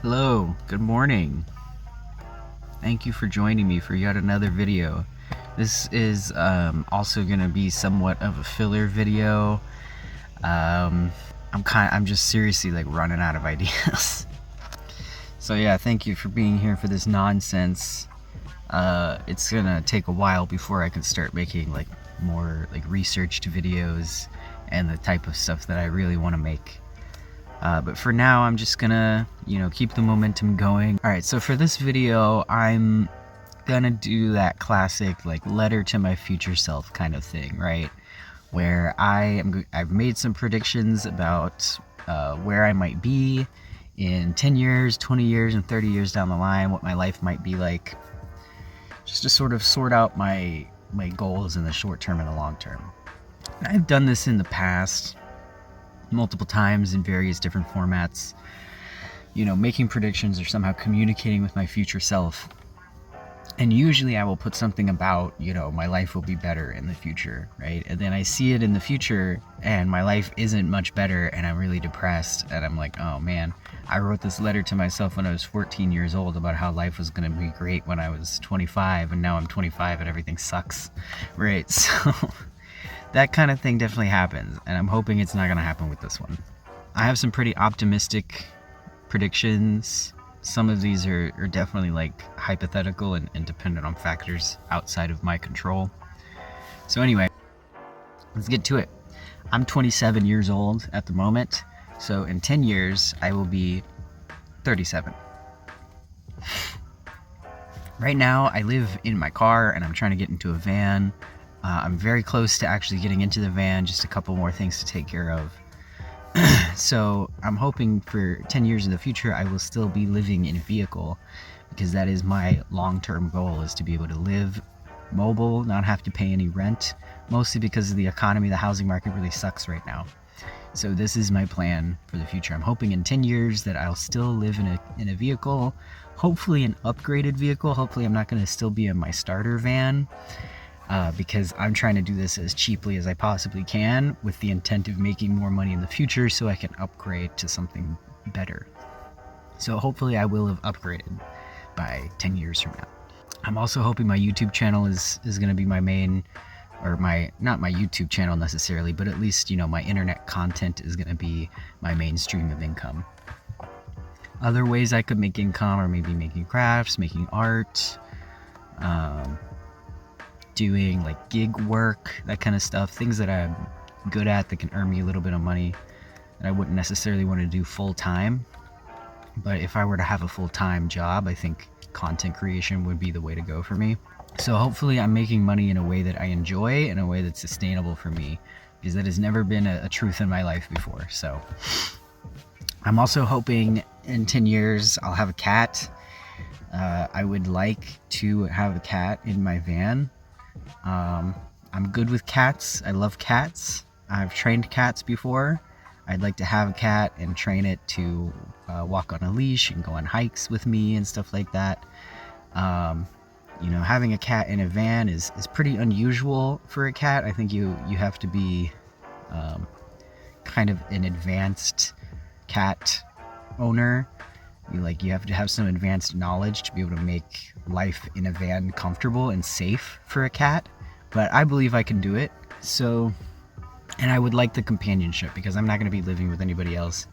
Hello, good morning. Thank you for joining me for yet another video. This is also gonna be somewhat of a filler video. I'm just seriously like running out of ideas. So yeah, thank you for being here for this nonsense. It's gonna take a while before I can start making like more like researched videos and the type of stuff that I really want to make. But for now, I'm just gonna, keep the momentum going. Alright, so for this video, I'm gonna do that classic, like, letter to my future self kind of thing, right? Where I've made some predictions about where I might be in 10 years, 20 years, and 30 years down the line, what my life might be like, just to sort of sort out my goals in the short term and the long term. And I've done this in the past multiple times in various different formats, making predictions or somehow communicating with my future self. And usually I will put something about, my life will be better in the future, right? And then I see it in the future and my life isn't much better and I'm really depressed and I'm like, oh man, I wrote this letter to myself when I was 14 years old about how life was going to be great when I was 25 and now I'm 25 and everything sucks, right? So that kind of thing definitely happens, and I'm hoping it's not going to happen with this one. I have some pretty optimistic predictions. Some of these are definitely like hypothetical and dependent on factors outside of my control. So anyway, let's get to it. I'm 27 years old at the moment, so in 10 years I will be 37. Right now I live in my car and I'm trying to get into a van. I'm very close to actually getting into the van, just a couple more things to take care of. So I'm hoping for 10 years in the future I will still be living in a vehicle, because that is my long-term goal, is to be able to live mobile, not have to pay any rent, mostly because of the economy. The housing market really sucks right now. So this is my plan for the future. I'm hoping in 10 years that I'll still live in a vehicle, hopefully an upgraded vehicle. Hopefully I'm not going to still be in my starter van. Because I'm trying to do this as cheaply as I possibly can with the intent of making more money in the future so I can upgrade to something better. So hopefully I will have upgraded by 10 years from now. I'm also hoping my YouTube channel is going to be my main, or not my YouTube channel necessarily, but at least, my internet content is going to be my main stream of income. Other ways I could make income are maybe making crafts, making art, doing like gig work, that kind of stuff, things that I'm good at that can earn me a little bit of money that I wouldn't necessarily want to do full time. But if I were to have a full-time job, I think content creation would be the way to go for me. So hopefully I'm making money in a way that I enjoy, in a way that's sustainable for me, because that has never been a truth in my life before. So I'm also hoping in 10 years I'll have a cat. I would like to have a cat in my van. I'm good with cats. I love cats. I've trained cats before. I'd like to have a cat and train it to walk on a leash and go on hikes with me and stuff like that. Having a cat in a van is pretty unusual for a cat. I think you have to be kind of an advanced cat owner. You have to have some advanced knowledge to be able to make life in a van comfortable and safe for a cat. But I believe I can do it. So, and I would like the companionship, because I'm not going to be living with anybody else.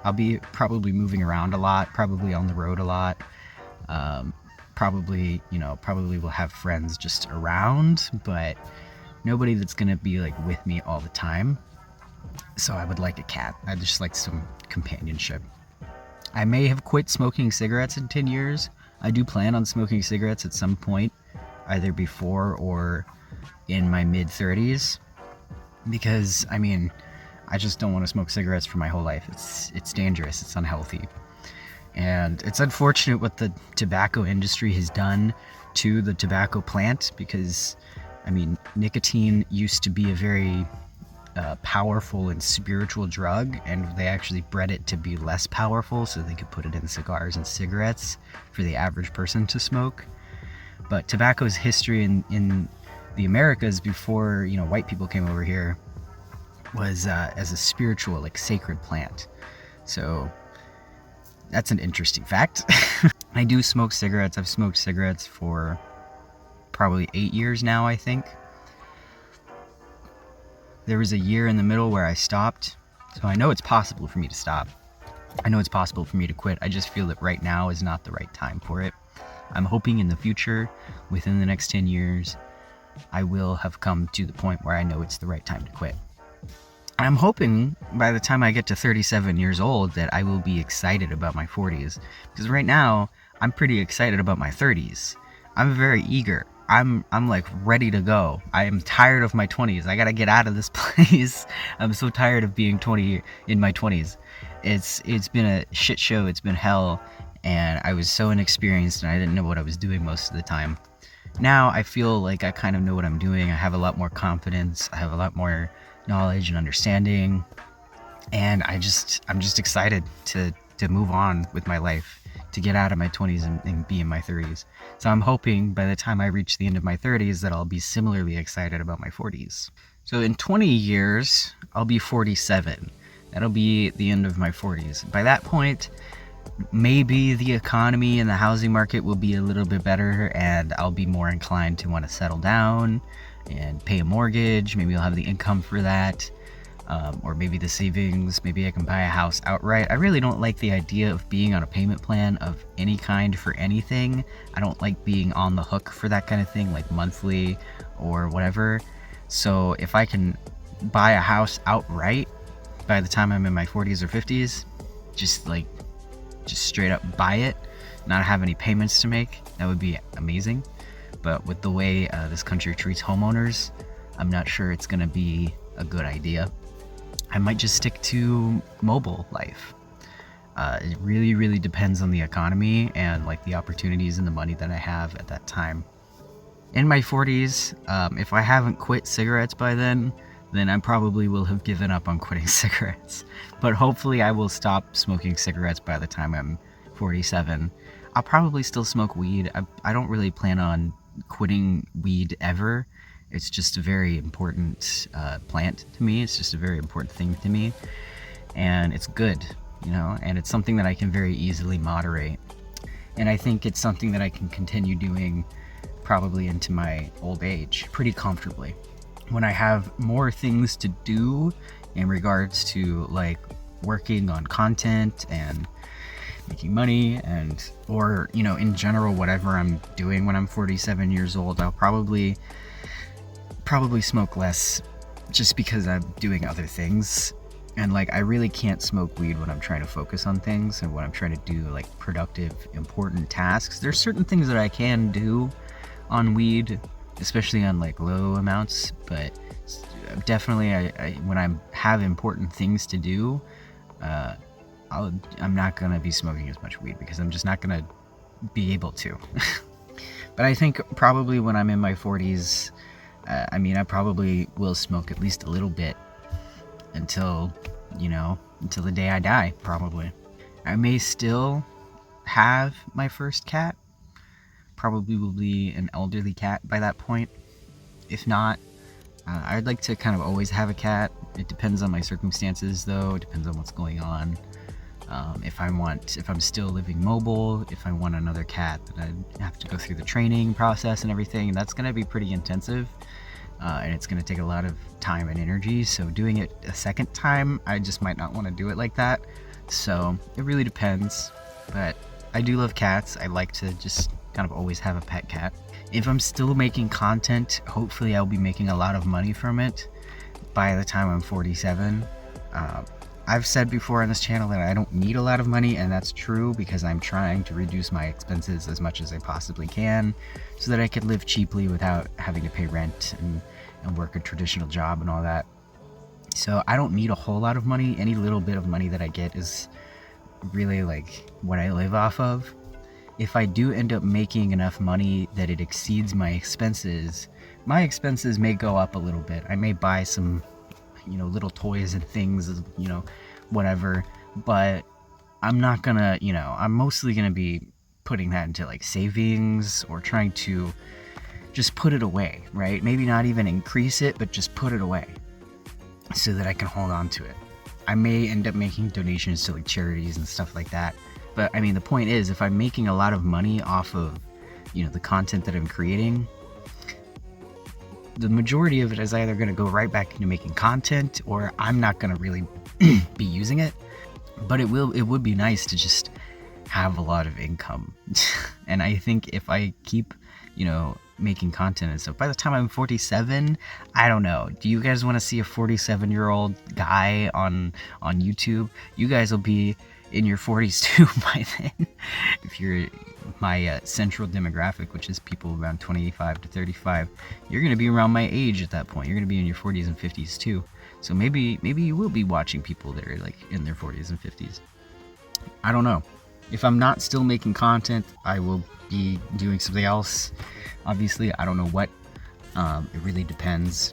I'll be probably moving around a lot, probably on the road a lot. Probably will have friends just around, but nobody that's going to be like with me all the time. So I would like a cat. I'd just like some companionship. I may have quit smoking cigarettes in 10 years. I do plan on smoking cigarettes at some point, either before or in my mid-30s, because, I just don't want to smoke cigarettes for my whole life. It's dangerous, it's unhealthy. And it's unfortunate what the tobacco industry has done to the tobacco plant, because, nicotine used to be a very powerful and spiritual drug, and they actually bred it to be less powerful so they could put it in cigars and cigarettes for the average person to smoke. But tobacco's history in the Americas before white people came over here was as a spiritual, like, sacred plant. So That's an interesting fact. I do smoke cigarettes. I've smoked cigarettes for probably 8 years now, I think. There was a year in the middle where I stopped, so I know it's possible for me to stop. I know it's possible for me to quit. I just feel that right now is not the right time for it. I'm hoping in the future, within the next 10 years, I will have come to the point where I know it's the right time to quit. I'm hoping by the time I get to 37 years old that I will be excited about my 40s. Because right now, I'm pretty excited about my 30s. I'm very eager. I'm like ready to go. I am tired of my 20s. I gotta get out of this place. I'm so tired of being 20 in my 20s. It's been a shit show. It's been hell. And I was so inexperienced and I didn't know what I was doing most of the time. Now I feel like I kind of know what I'm doing. I have a lot more confidence. I have a lot more knowledge and understanding, and I'm just excited to move on with my life, to get out of my 20s and be in my 30s. So I'm hoping by the time I reach the end of my 30s that I'll be similarly excited about my 40s. So in 20 years, I'll be 47. That'll be the end of my 40s. By that point, maybe the economy and the housing market will be a little bit better, and I'll be more inclined to want to settle down and pay a mortgage. Maybe I'll have the income for that, or maybe the savings. Maybe I can buy a house outright. I really don't like the idea of being on a payment plan of any kind for anything. I don't like being on the hook for that kind of thing, like monthly or whatever. So if I can buy a house outright by the time I'm in my 40s or 50s, just straight up buy it, not have any payments to make, that would be amazing. But with the way this country treats homeowners, I'm not sure it's going to be a good idea. I might just stick to mobile life. It really, really depends on the economy and like the opportunities and the money that I have at that time. In my 40s, if I haven't quit cigarettes by then I probably will have given up on quitting cigarettes. But hopefully I will stop smoking cigarettes by the time I'm 47. I'll probably still smoke weed. I don't really plan on quitting weed ever. It's just a very important plant to me. It's just a very important thing to me. And it's good, you know, and it's something that I can very easily moderate. And I think it's something that I can continue doing probably into my old age pretty comfortably. When I have more things to do in regards to like working on content and making money or you know, in general, whatever I'm doing when I'm 47 years old, I'll probably smoke less just because I'm doing other things. And like, I really can't smoke weed when I'm trying to focus on things and when I'm trying to do like productive, important tasks. There's certain things that I can do on weed, especially on like low amounts, but definitely when I have important things to do, I'm not gonna be smoking as much weed because I'm just not gonna be able to. But I think probably when I'm in my 40s, I probably will smoke at least a little bit until the day I die, probably. I may still have my first cat. Probably will be an elderly cat by that point. If not, I'd like to kind of always have a cat. It depends on my circumstances, though. It depends on what's going on. If I'm still living mobile, if I want another cat, then I'd have to go through the training process and everything, and that's going to be pretty intensive. And it's going to take a lot of time and energy. So doing it a second time, I just might not want to do it like that. So it really depends. But I do love cats. I like to just kind of always have a pet cat. If I'm still making content, hopefully I'll be making a lot of money from it by the time I'm 47. I've said before on this channel that I don't need a lot of money, and that's true because I'm trying to reduce my expenses as much as I possibly can so that I could live cheaply without having to pay rent and work a traditional job and all that. So I don't need a whole lot of money. Any little bit of money that I get is really like what I live off of. If I do end up making enough money that it exceeds my expenses may go up a little bit. I may buy some little toys and things, whatever, but I'm not gonna, I'm mostly gonna be putting that into like savings or trying to just put it away, right? Maybe not even increase it, but just put it away so that I can hold on to it. I may end up making donations to like charities and stuff like that, But I mean, the point is, if I'm making a lot of money off of, you know, the content that I'm creating, the majority of it is either going to go right back into making content, or I'm not going to really be using it. But it would be nice to just have a lot of income. And I think if I keep, you know, making content and stuff, by the time I'm 47, I don't know, do you guys want to see a 47-year-old guy on YouTube? You guys will be in your 40s too by then. If you're my central demographic, which is people around 25 to 35, you're going to be around my age at that point. You're going to be in your 40s and 50s too. So maybe you will be watching people that are like in their 40s and 50s. I don't know. If I'm not still making content, I will be doing something else. Obviously, I don't know what. It really depends.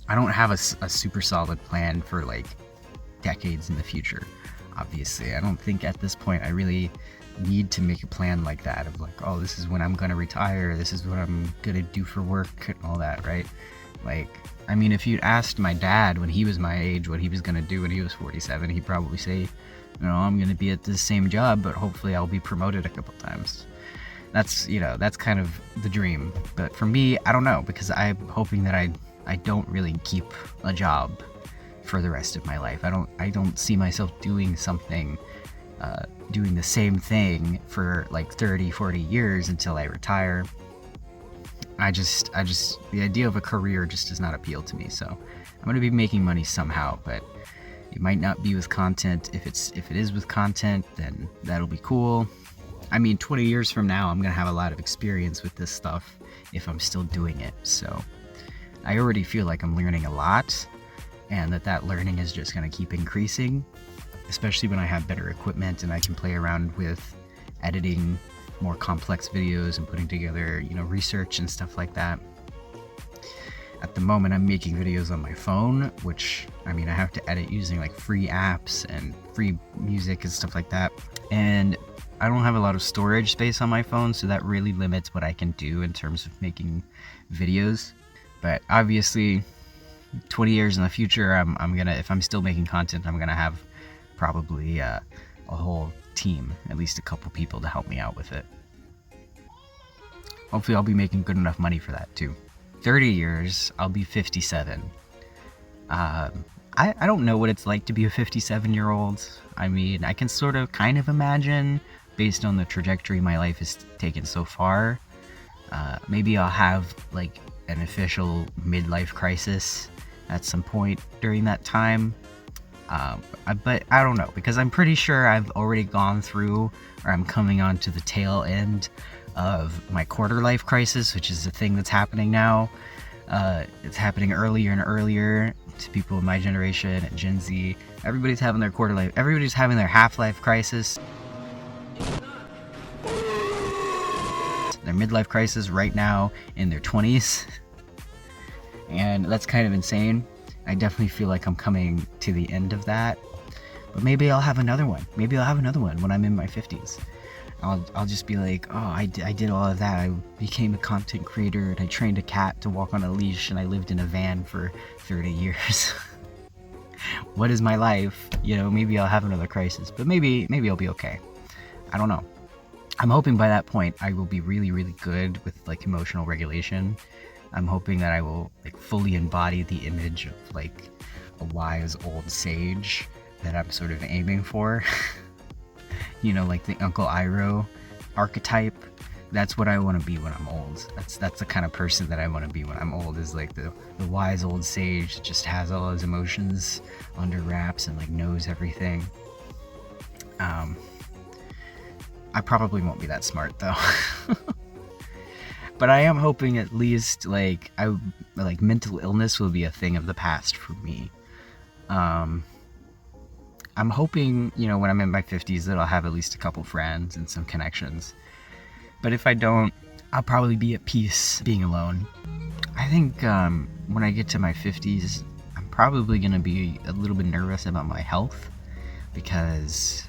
I don't have a super solid plan for like decades in the future. Obviously, I don't think at this point I really need to make a plan like that of like, oh, this is when I'm gonna retire, this is what I'm gonna do for work and all that, right? Like, I mean, if you'd asked my dad when he was my age what he was gonna do when he was 47, he'd probably say, you know, I'm gonna be at this same job, but hopefully I'll be promoted a couple times. That's, you know, that's kind of the dream. But for me, I don't know, because I'm hoping that I don't really keep a job for the rest of my life. I don't see myself doing something, doing the same thing for like 30-40 years until I retire. I just the idea of a career just does not appeal to me. So I'm going to be making money somehow, but it might not be with content. If it is with content, then that'll be cool. I mean, 20 years from now, I'm going to have a lot of experience with this stuff if I'm still doing it. So I already feel like I'm learning a lot, and that learning is just going to keep increasing, especially when I have better equipment and I can play around with editing more complex videos and putting together, you know, research and stuff like that. At the moment, I'm making videos on my phone, which, I mean, I have to edit using like free apps and free music and stuff like that. And I don't have a lot of storage space on my phone, so that really limits what I can do in terms of making videos. But obviously, 20 years in the future, I'm gonna, if I'm still making content, I'm gonna have probably a whole team, at least a couple people to help me out with it. Hopefully I'll be making good enough money for that too. 30 years, I'll be 57. I don't know what it's like to be a 57-year-old. I mean, I can sort of kind of imagine, based on the trajectory my life has taken so far. Maybe I'll have like an official midlife crisis at some point during that time. But I don't know, because I'm pretty sure I've already gone through, or I'm coming on to the tail end of my quarter life crisis, which is the thing that's happening now. It's happening earlier and earlier to people in my generation and Gen Z. Everybody's having their quarter life, everybody's having their half-life crisis, their midlife crisis right now in their 20s. And that's kind of insane. I definitely feel like I'm coming to the end of that. But maybe I'll have another one. Maybe I'll have another one when I'm in my 50s. I'll just be like, oh, I did all of that. I became a content creator, and I trained a cat to walk on a leash, and I lived in a van for 30 years. What is my life? You know, maybe I'll have another crisis, but maybe I'll be okay. I don't know. I'm hoping by that point I will be really, really good with like emotional regulation. I'm hoping that I will like fully embody the image of like a wise old sage that I'm sort of aiming for. You know, like the Uncle Iroh archetype. That's what I want to be when I'm old. That's the kind of person that I want to be when I'm old, is like the wise old sage that just has all his emotions under wraps and like knows everything. I probably won't be that smart though. But I am hoping at least like mental illness will be a thing of the past for me. I'm hoping, you know, when I'm in my 50s that I'll have at least a couple friends and some connections. But if I don't, I'll probably be at peace being alone. I think when I get to my 50s, I'm probably going to be a little bit nervous about my health, because,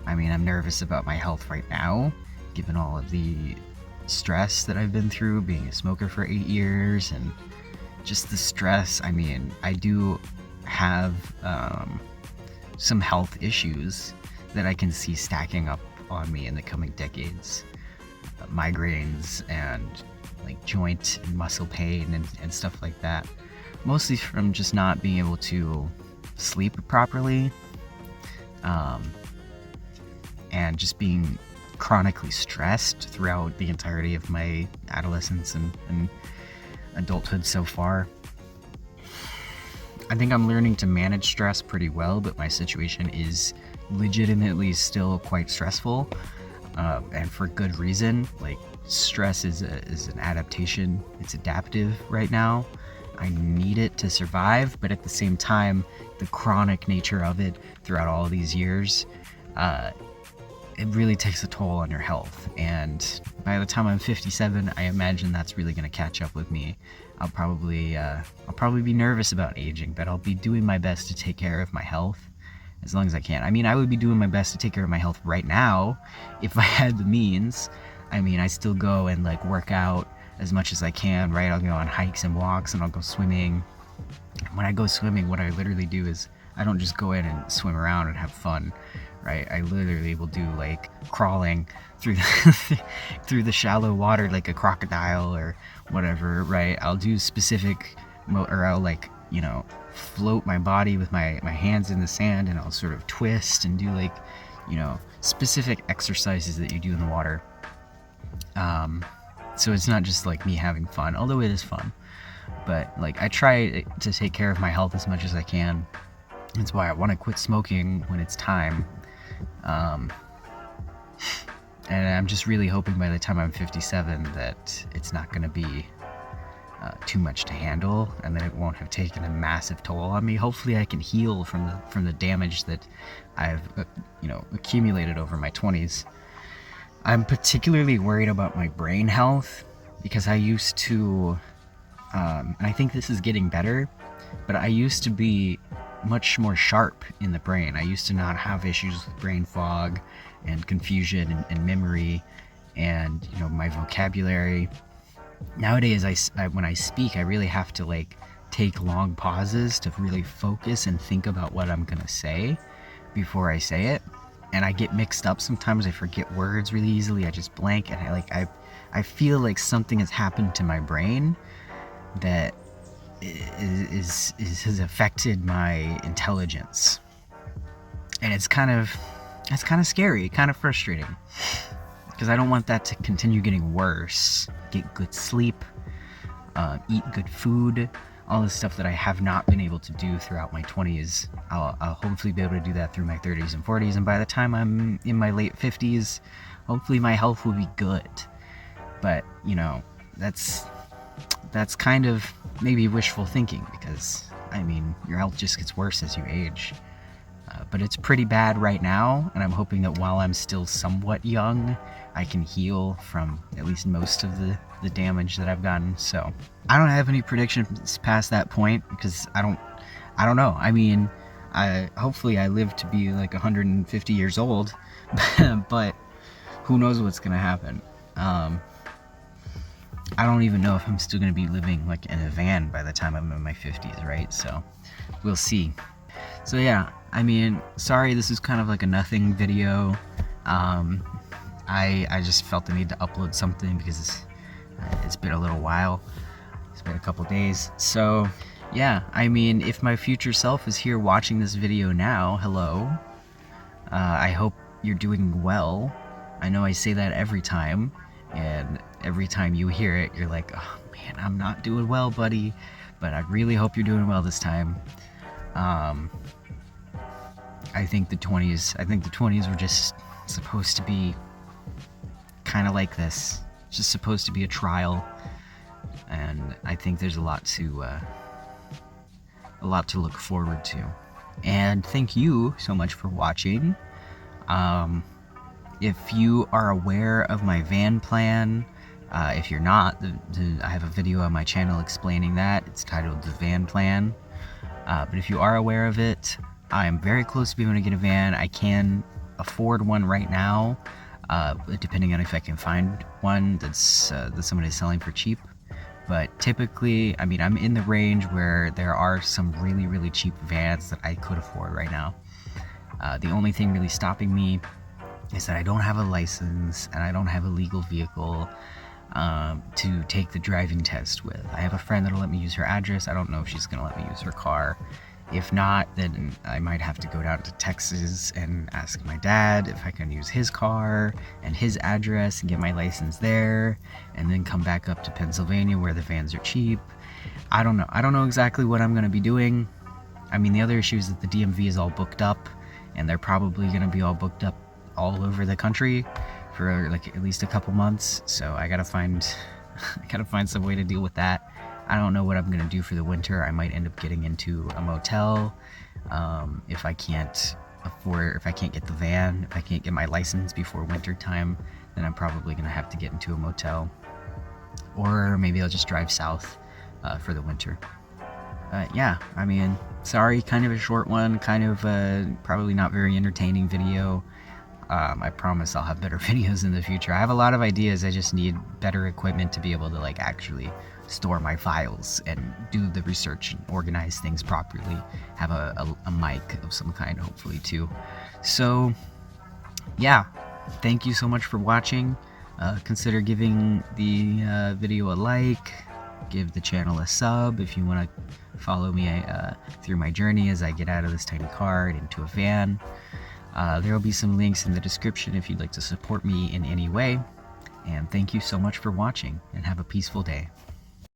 I mean, I'm nervous about my health right now, given all of the stress that I've been through being a smoker for 8 years, and just the stress. I mean, I do have some health issues that I can see stacking up on me in the coming decades. Migraines and like joint and muscle pain and stuff like that. Mostly from just not being able to sleep properly, and just being chronically stressed throughout the entirety of my adolescence and adulthood so far. I think I'm learning to manage stress pretty well, but my situation is legitimately still quite stressful, and for good reason. Like, stress is an adaptation. It's adaptive right now. I need it to survive, but at the same time, the chronic nature of it throughout all these years, it really takes a toll on your health. And by the time I'm 57, I imagine that's really going to catch up with me. I'll probably be nervous about aging, but I'll be doing my best to take care of my health as long as I can. I mean, I would be doing my best to take care of my health right now if I had the means. I mean, I still go and like work out as much as I can, right? I'll go on hikes and walks, and I'll go swimming. When I go swimming, what I literally do is I don't just go in and swim around and have fun, right? I literally will do like crawling through through the shallow water like a crocodile or whatever, right? I'll do specific or I'll like, you know, float my body with my hands in the sand, and I'll sort of twist and do like, you know, specific exercises that you do in the water. So it's not just like me having fun, although it is fun, but like I try to take care of my health as much as I can. That's why I want to quit smoking when it's time. And I'm just really hoping by the time I'm 57 that it's not going to be too much to handle, and that it won't have taken a massive toll on me. Hopefully I can heal from the damage that I've accumulated over my 20s. I'm particularly worried about my brain health because I used to, and I think this is getting better, but I used to be much more sharp in the brain. I used to not have issues with brain fog and confusion and memory and, you know, my vocabulary. Nowadays, when I speak, I really have to like take long pauses to really focus and think about what I'm gonna say before I say it. And I get mixed up sometimes. I forget words really easily. I just blank, and I feel like something has happened to my brain that has affected my intelligence, and it's kind of scary, kind of frustrating, because I don't want that to continue getting worse. Get good sleep, eat good food, all this stuff that I have not been able to do throughout my 20s. I'll hopefully be able to do that through my 30s and 40s, and by the time I'm in my late 50s, hopefully my health will be good. But, you know, that's kind of maybe wishful thinking, because, I mean, your health just gets worse as you age. But it's pretty bad right now, and I'm hoping that while I'm still somewhat young, I can heal from at least most of the damage that I've gotten. So I don't have any predictions past that point, because I don't know. I mean, hopefully I live to be like 150 years old, but who knows what's gonna happen. I don't even know if I'm still gonna be living like in a van by the time I'm in my 50s, right? So we'll see. So yeah, I mean, sorry, this is kind of like a nothing video. I just felt the need to upload something because it's been a little while. It's been a couple days. So yeah, I mean, if my future self is here watching this video now, hello. I hope you're doing well. I know I say that every time, and every time you hear it, you're like, oh man, I'm not doing well, buddy. But I really hope you're doing well this time. I think the 20s were just supposed to be kind of like this. It's just supposed to be a trial, and I think there's a lot to look forward to. And thank you so much for watching. If you are aware of my van plan, if you're not, I have a video on my channel explaining that. It's titled The Van Plan. But if you are aware of it, I am very close to being able to get a van. I can afford one right now, depending on if I can find one that somebody's selling for cheap. But typically, I mean, I'm in the range where there are some really, really cheap vans that I could afford right now. The only thing really stopping me is that I don't have a license and I don't have a legal vehicle to take the driving test with. I have a friend that'll let me use her address. I don't know if she's gonna let me use her car. If not, then I might have to go down to Texas and ask my dad if I can use his car and his address and get my license there, and then come back up to Pennsylvania where the vans are cheap. I don't know. I don't know exactly what I'm gonna be doing. I mean, the other issue is that the DMV is all booked up, and they're probably gonna be all booked up all over the country for like at least a couple months. So I gotta find some way to deal with that. I don't know what I'm gonna do for the winter. I might end up getting into a motel if I can't get the van, if I can't get my license before winter time, then I'm probably gonna have to get into a motel, or maybe I'll just drive south for the winter. Yeah, I mean, sorry, kind of a short one, kind of probably not very entertaining video. I promise I'll have better videos in the future. I have a lot of ideas. I just need better equipment to be able to like actually store my files and do the research and organize things properly. Have a mic of some kind, hopefully, too. So yeah, thank you so much for watching. Consider giving the video a like, give the channel a sub if you want to follow me through my journey as I get out of this tiny car and into a van. There will be some links in the description if you'd like to support me in any way. And thank you so much for watching, and have a peaceful day.